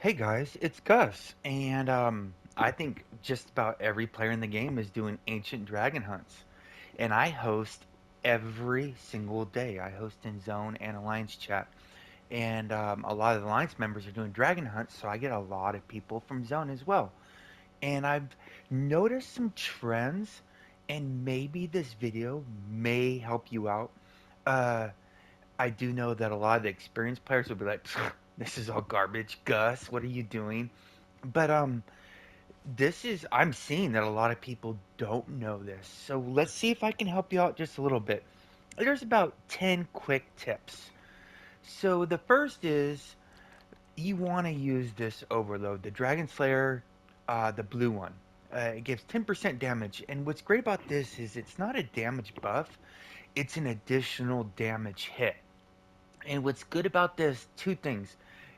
Hey guys, it's Gus, and I think just about every player in the game is doing ancient dragon hunts, and I host every single day. I host in Zone and Alliance chat, and a lot of the Alliance members are doing dragon hunts, so I get a lot of people from Zone as well. And I've noticed some trends, and maybe this video may help you out. Uh, I do know that a lot of the experienced players will be like, "This is all garbage, Gus. What are you doing?" But this is I'm seeing that a lot of people don't know this. So let's see if I can help you out just a little bit. There's about 10 quick tips. So the first is you want to use this overload, the Dragon Slayer, the blue one. It gives 10% damage, and what's great about this is it's not a damage buff, it's an additional damage hit. And what's good about this, two things.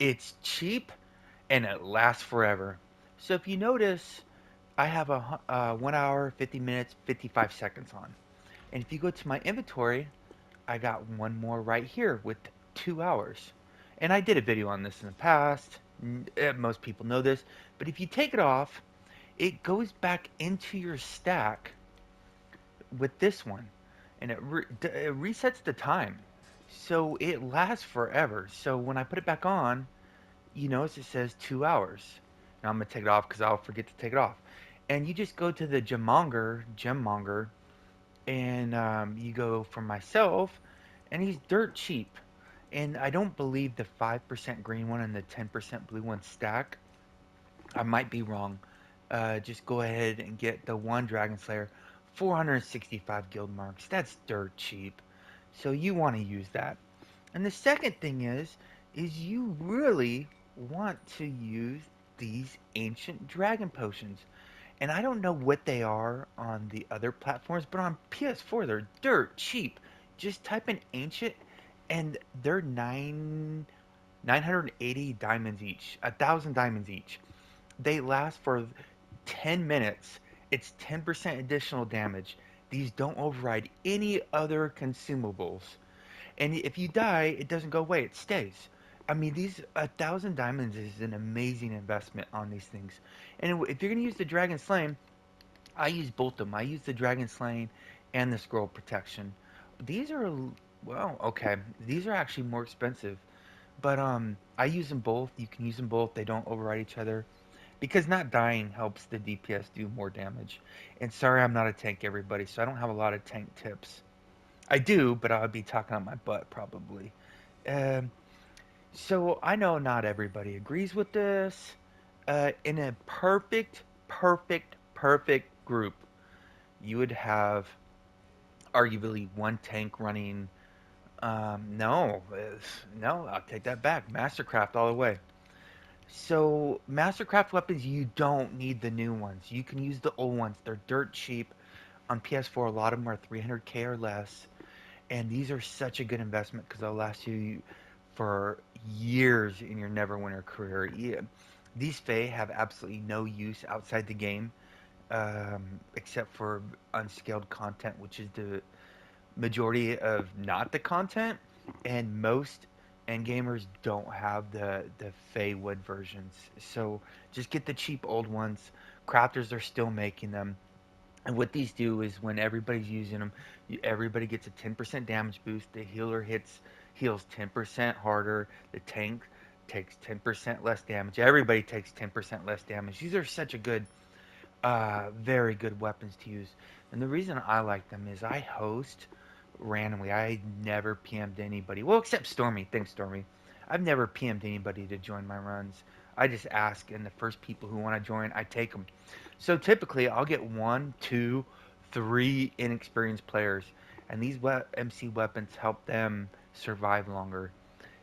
It's cheap and it lasts forever. So if you notice, I have a 1 hour, 50 minutes, 55 seconds on. And if you go to my inventory, I got one more right here with 2 hours. And I did a video on this in the past. Most people know this. But if you take it off, it goes back into your stack with this one. And it resets the time. So it lasts forever. So when I put it back on, you notice it says 2 hours. Now I'm gonna take it off because I'll forget to take it off. And you just go to the gem monger, and you go for myself, and he's dirt cheap. And I don't believe the 5% green one and the 10% blue one stack. I might be wrong. Just go ahead and get the one Dragon Slayer, 465 guild marks. That's dirt cheap. So you want to use that. And the second thing is you really want to use these ancient dragon potions. And I don't know what they are on the other platforms, but on PS4 they're dirt cheap. Just type in ancient, and they're 980 diamonds each, 1,000 diamonds each. They last for 10 minutes. It's 10% additional damage. These don't override any other consumables. And if you die, it doesn't go away, it stays. I mean, these 1,000 diamonds is an amazing investment on these things. And if you're gonna use the Dragon Slain, I use both of them. I use the Dragon Slain and the Scroll Protection. These are well, okay. These are actually more expensive, but I use them both. You can use them both. They don't override each other because not dying helps the DPS do more damage. And sorry, I'm not a tank, everybody, so I don't have a lot of tank tips. I do, but I'll be talking on my butt probably. Um, so I know not everybody agrees with this. In a perfect group, you would have arguably one tank running. No, no, I'll take that back. Mastercraft all the way. So Mastercraft weapons, you don't need the new ones. You can use the old ones. They're dirt cheap on PS4. A lot of them are 300k or less, and these are such a good investment because they'll last you for years in your Neverwinter career. Yeah. These Fae have absolutely no use outside the game, except for unscaled content, which is the majority of not the content, and most end gamers don't have the Fae wood versions. So just get the cheap old ones. Crafters are still making them. And what these do is when everybody's using them, everybody gets a 10% damage boost. The healer heals 10% harder. The tank takes 10% less damage. Everybody takes 10% less damage. These are such a good, very good weapons to use. And the reason I like them is I host randomly. I never PM'd anybody. Well, except Stormy. Thanks, Stormy. I've never PM'd anybody to join my runs. I just ask, and the first people who want to join, I take them. So typically, I'll get one, two, three inexperienced players, and these MC weapons help them survive longer.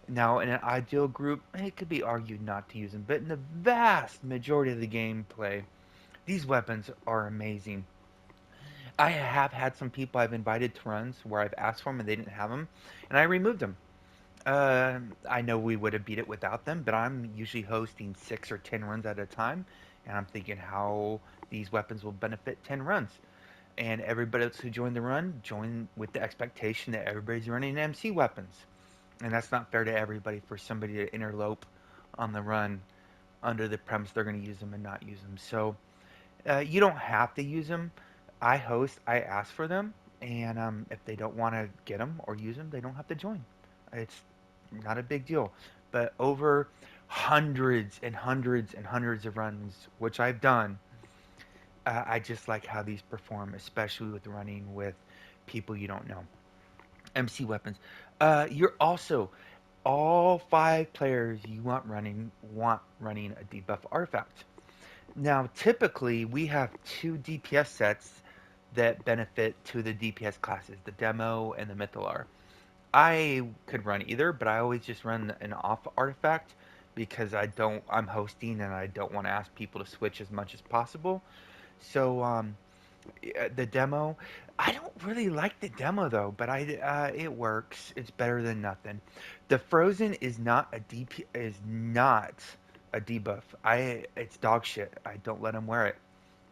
Now, in an ideal group, it could be argued not to use them, but in the vast majority of the gameplay, these weapons are amazing. I have had some people I've invited to runs where I've asked for them and they didn't have them, and I removed them. I know we would have beat it without them, but I'm usually hosting 6 or 10 runs at a time, and I'm thinking how these weapons will benefit 10 runs. And everybody else who joined the run joined with the expectation that everybody's running MC weapons, and that's not fair to everybody for somebody to interlope on the run under the premise they're going to use them and not use them. So you don't have to use them. I host, I ask for them, and if they don't want to get them or use them, they don't have to join. It's not a big deal. But over hundreds and hundreds and hundreds of runs, which I've done, I just like how these perform, especially with running with people you don't know. MC weapons. You're also all five players you want running a debuff artifact. Now, typically, we have two DPS sets that benefit to the DPS classes, the demo and the Mythalar. I could run either, but I always just run an off artifact because I'm hosting and I don't want to ask people to switch as much as possible. So, the demo, I don't really like the demo though, but it works. It's better than nothing. The frozen is not a DP is not a debuff. It's dog shit. I don't let them wear it.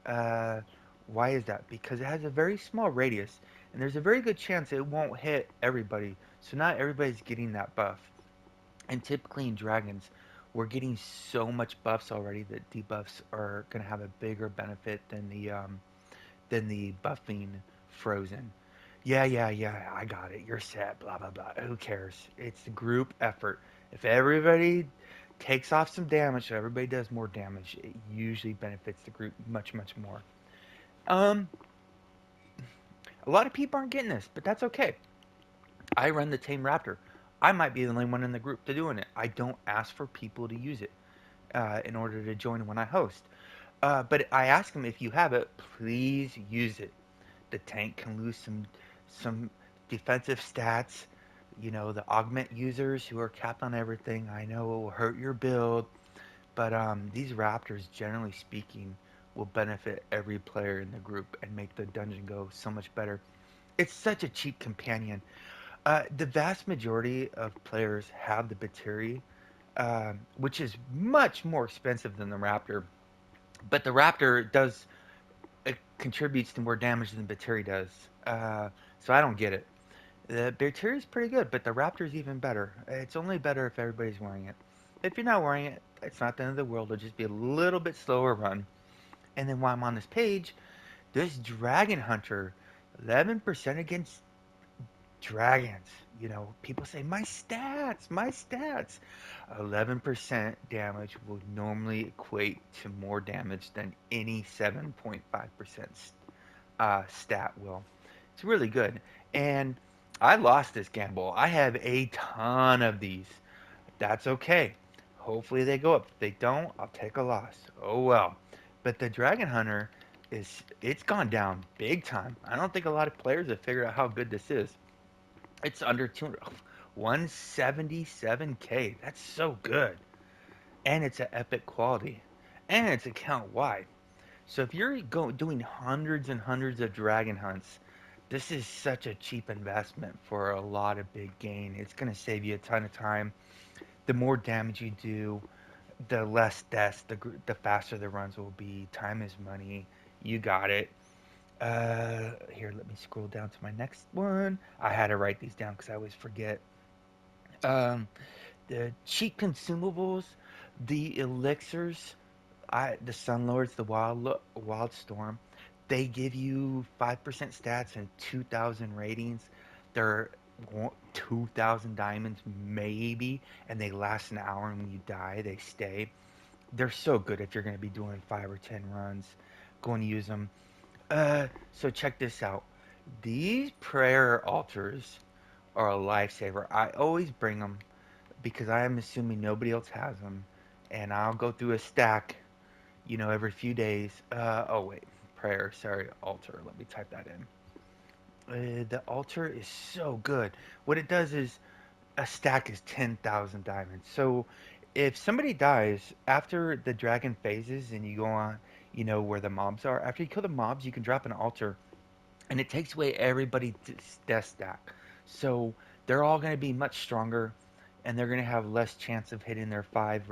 Uh, why is that? Because it has a very small radius, and there's a very good chance it won't hit everybody. So not everybody's getting that buff. And typically in dragons, we're getting so much buffs already that debuffs are gonna have a bigger benefit than the buffing frozen. Yeah, yeah, yeah, I got it. You're set, blah, blah, blah. Who cares? It's the group effort. If everybody takes off some damage, so everybody does more damage, it usually benefits the group much, much more. Um, a lot of people aren't getting this, but that's okay. I run the Tame Raptor. I might be the only one in the group to doing it. I don't ask for people to use it in order to join when I host. But I ask them if you have it, please use it. The tank can lose some defensive stats. You know, the augment users who are capped on everything. I know it will hurt your build, but these raptors, generally speaking, will benefit every player in the group and make the dungeon go so much better. It's such a cheap companion. The vast majority of players have the Bateri, which is much more expensive than the Raptor. But the Raptor does it contributes to more damage than Bateri does. So I don't get it. The Bateri is pretty good, but the Raptor is even better. It's only better if everybody's wearing it. If you're not wearing it, it's not the end of the world. It'll just be a little bit slower run. And then while I'm on this page, this Dragon Hunter, 11% against dragons. You know, people say, my stats. 11% damage will normally equate to more damage than any 7.5% stat will. It's really good. And I lost this gamble. I have a ton of these. That's okay. Hopefully they go up. If they don't, I'll take a loss. Oh well. But the Dragon Hunter it's gone down big time. I don't think a lot of players have figured out how good this is. It's under 200, 177k. That's so good. And it's an epic quality. And it's account wide. So if you're doing hundreds and hundreds of dragon hunts, this is such a cheap investment for a lot of big gain. It's going to save you a ton of time. The more damage you do, the less deaths, the faster the runs will be. Time is money. You got it. Here, let me scroll down to my next one. I had to write these down because I always forget. Um, the cheap consumables, the elixirs, the Sun Lords, the Wild Storm, they give you 5% stats and 2,000 ratings. They're 2,000 diamonds maybe, and they last an hour. And when you die, they stay. They're so good if you're going to be doing 5 or 10 runs. Go and use them. So check this out. These prayer altars are a lifesaver. I always bring them because I am assuming nobody else has them, and I'll go through a stack, every few days. Oh wait, prayer. Sorry, altar. Let me type that in. The altar is so good. What it does is a stack is 10,000 diamonds. So if somebody dies after the dragon phases and you go on, where the mobs are. After you kill the mobs, you can drop an altar, and it takes away everybody's death stack. So they're all going to be much stronger, and they're going to have less chance of hitting their 5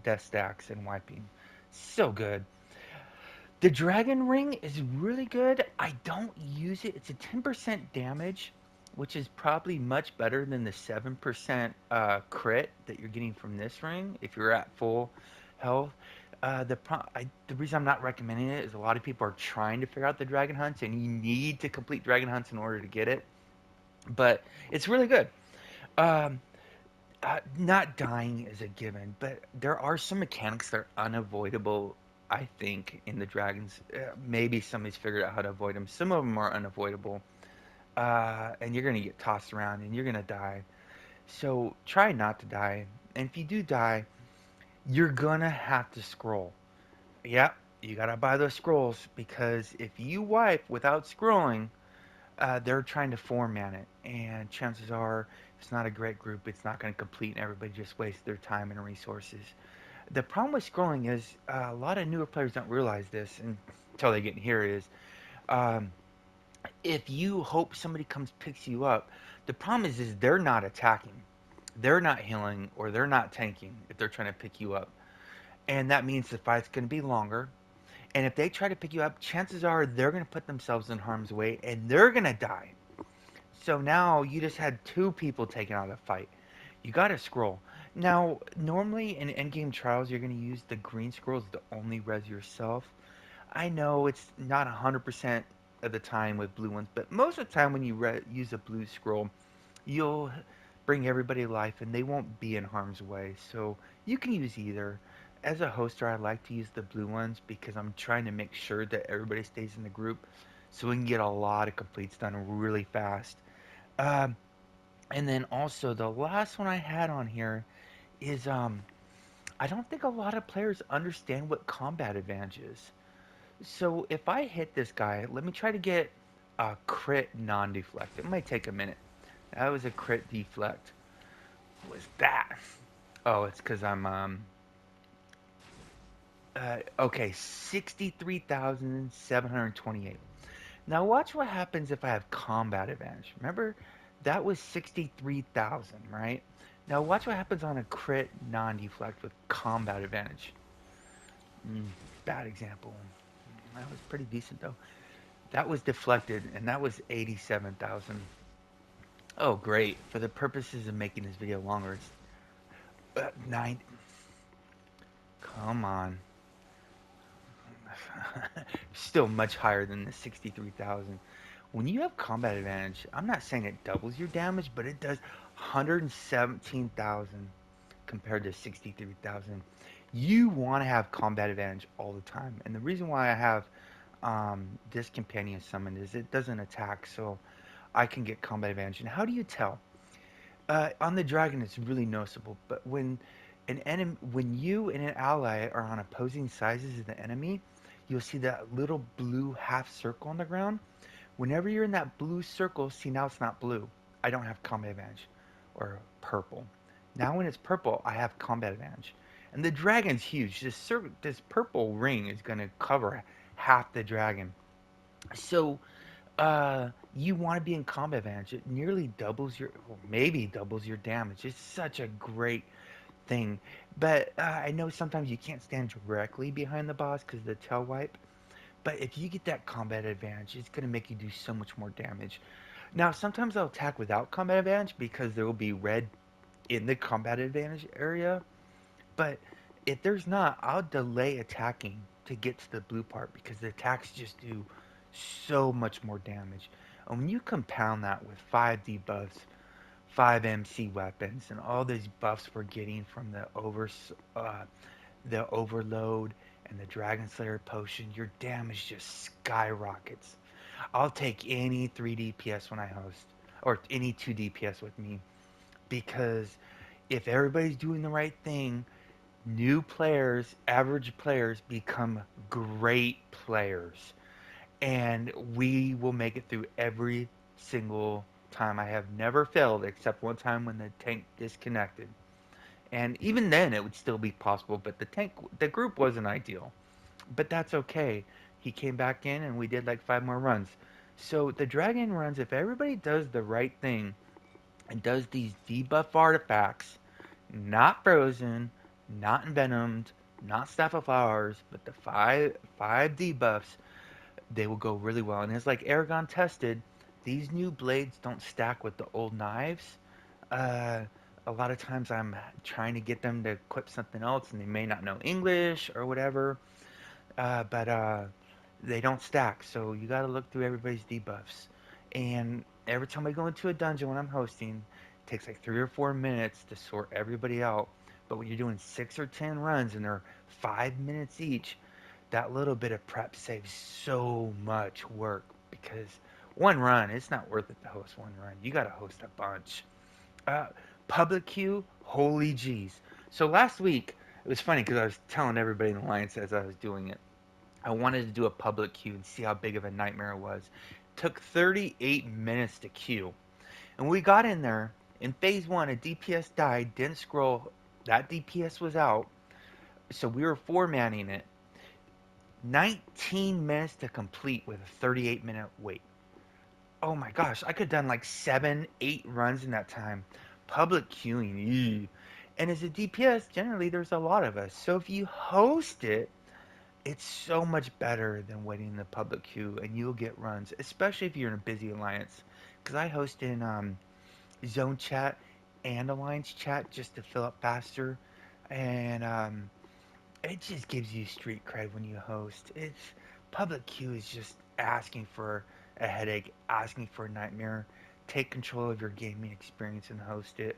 death stacks, and wiping. So good. The Dragon Ring is really good. I don't use it. It's a 10% damage, which is probably much better than the 7% crit that you're getting from this ring if you're at full. health. The reason I'm not recommending it is a lot of people are trying to figure out the dragon hunts, and you need to complete dragon hunts in order to get it. But it's really good. Um, not dying is a given, but there are some mechanics that are unavoidable. I think in the dragons, maybe somebody's figured out how to avoid them. Some of them are unavoidable, and you're gonna get tossed around and you're gonna die. So try not to die. And if you do die, you're gonna have to scroll. Yep, you gotta buy those scrolls because if you wipe without scrolling, they're trying to format it, and chances are, if it's not a great group, it's not going to complete, and everybody just wastes their time and resources. The problem with scrolling is a lot of newer players don't realize this until they get in here. Is um, if you hope somebody comes picks you up, the problem is they're not attacking, they're not healing, or they're not tanking if they're trying to pick you up, and that means the fight's going to be longer. And if they try to pick you up, chances are they're going to put themselves in harm's way and they're going to die. So now you just had two people taken out of the fight. You got to scroll. Now, normally in endgame trials, you're going to use the green scrolls to only res yourself. I know it's not 100% of the time with blue ones, but most of the time when you use a blue scroll, you'll bring everybody life and they won't be in harm's way. So you can use either. As a hoster, I like to use the blue ones because I'm trying to make sure that everybody stays in the group so we can get a lot of completes done really fast. Um, and then also the last one I had on here is I don't think a lot of players understand what combat advantage is. So if I hit this guy, let me try to get a crit non-deflect. It might take a minute. That was a crit deflect. What was that? Oh, it's because I'm okay, 63,728. Now watch what happens if I have combat advantage. Remember, that was 63,000, right? Now watch what happens on a crit non-deflect with combat advantage. Mm, bad example. That was pretty decent though. That was deflected, and that was 87,000. Oh, great. For the purposes of making this video longer, it's nine. Come on. Still much higher than the 63,000. When you have combat advantage, I'm not saying it doubles your damage, but it does 117,000 compared to 63,000. You want to have combat advantage all the time. And the reason why I have this companion summon is it doesn't attack, so I can get combat advantage. And how do you tell? On the dragon, it's really noticeable, but when you and an ally are on opposing sizes of the enemy, you'll see that little blue half circle on the ground. Whenever you're in that blue circle, see now it's not blue. I don't have combat advantage, or purple. Now when it's purple, I have combat advantage. And the dragon's huge. This purple ring is going to cover half the dragon. So you want to be in combat advantage. It nearly doubles your, well, maybe doubles your damage. It's such a great thing. But I know sometimes you can't stand directly behind the boss because of the tail wipe. But if you get that combat advantage, it's going to make you do so much more damage. Now, sometimes I'll attack without combat advantage because there will be red in the combat advantage area. But if there's not, I'll delay attacking to get to the blue part because the attacks just do so much more damage. And when you compound that with 5 debuffs, 5 MC weapons, and all these buffs we're getting from the overload and the Dragon Slayer potion, your damage just skyrockets. I'll take any 3 DPS when I host, or any 2 DPS with me, because if everybody's doing the right thing, new players, average players become great players. And we will make it through every single time. I have never failed except one time when the tank disconnected. And even then it would still be possible, but the group wasn't ideal. But that's okay. He came back in and we did like 5 more runs. So the dragon runs, if everybody does the right thing and does these debuff artifacts, not frozen, not envenomed, not staff of flowers, but the five debuffs, they will go really well. And it's like Aragon tested, these new blades don't stack with the old knives. Uh, A lot of times I'm trying to get them to equip something else, and they may not know English or whatever. But they don't stack, so you got to look through everybody's debuffs. And every time I go into a dungeon when I'm hosting, it takes like 3 or 4 minutes to sort everybody out. But when you're doing 6 or 10 runs and they're 5 minutes each, that little bit of prep saves so much work because one run, it's not worth it to host one run. You got to host a bunch. Uh, Public queue, holy jeez. So last week, it was funny because I was telling everybody in the alliance as I was doing it. I wanted to do a public queue and see how big of a nightmare it was. Took 38 minutes to queue. And we got in there. In phase one, a DPS died, didn't scroll. That DPS was out. So we were four manning it. 19 minutes to complete with a 38-minute wait. Oh my gosh, I could have done like 7, 8 runs in that time. Public queuing. Ew. And as a DPS, generally there's a lot of us. So if you host it, it's so much better than waiting in the public queue, and you'll get runs, especially if you're in a busy alliance. Because I host in zone chat and alliance chat just to fill up faster, and it just gives you street cred when you host. It's public queue is just asking for a headache, asking for a nightmare. Take control of your gaming experience and host it.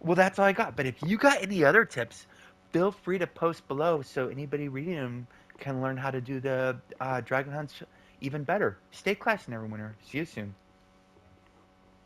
Well, that's all I got. But if you got any other tips, feel free to post below so anybody reading them can learn how to do the dragon hunts even better. Stay classy, Neverwinter. See you soon.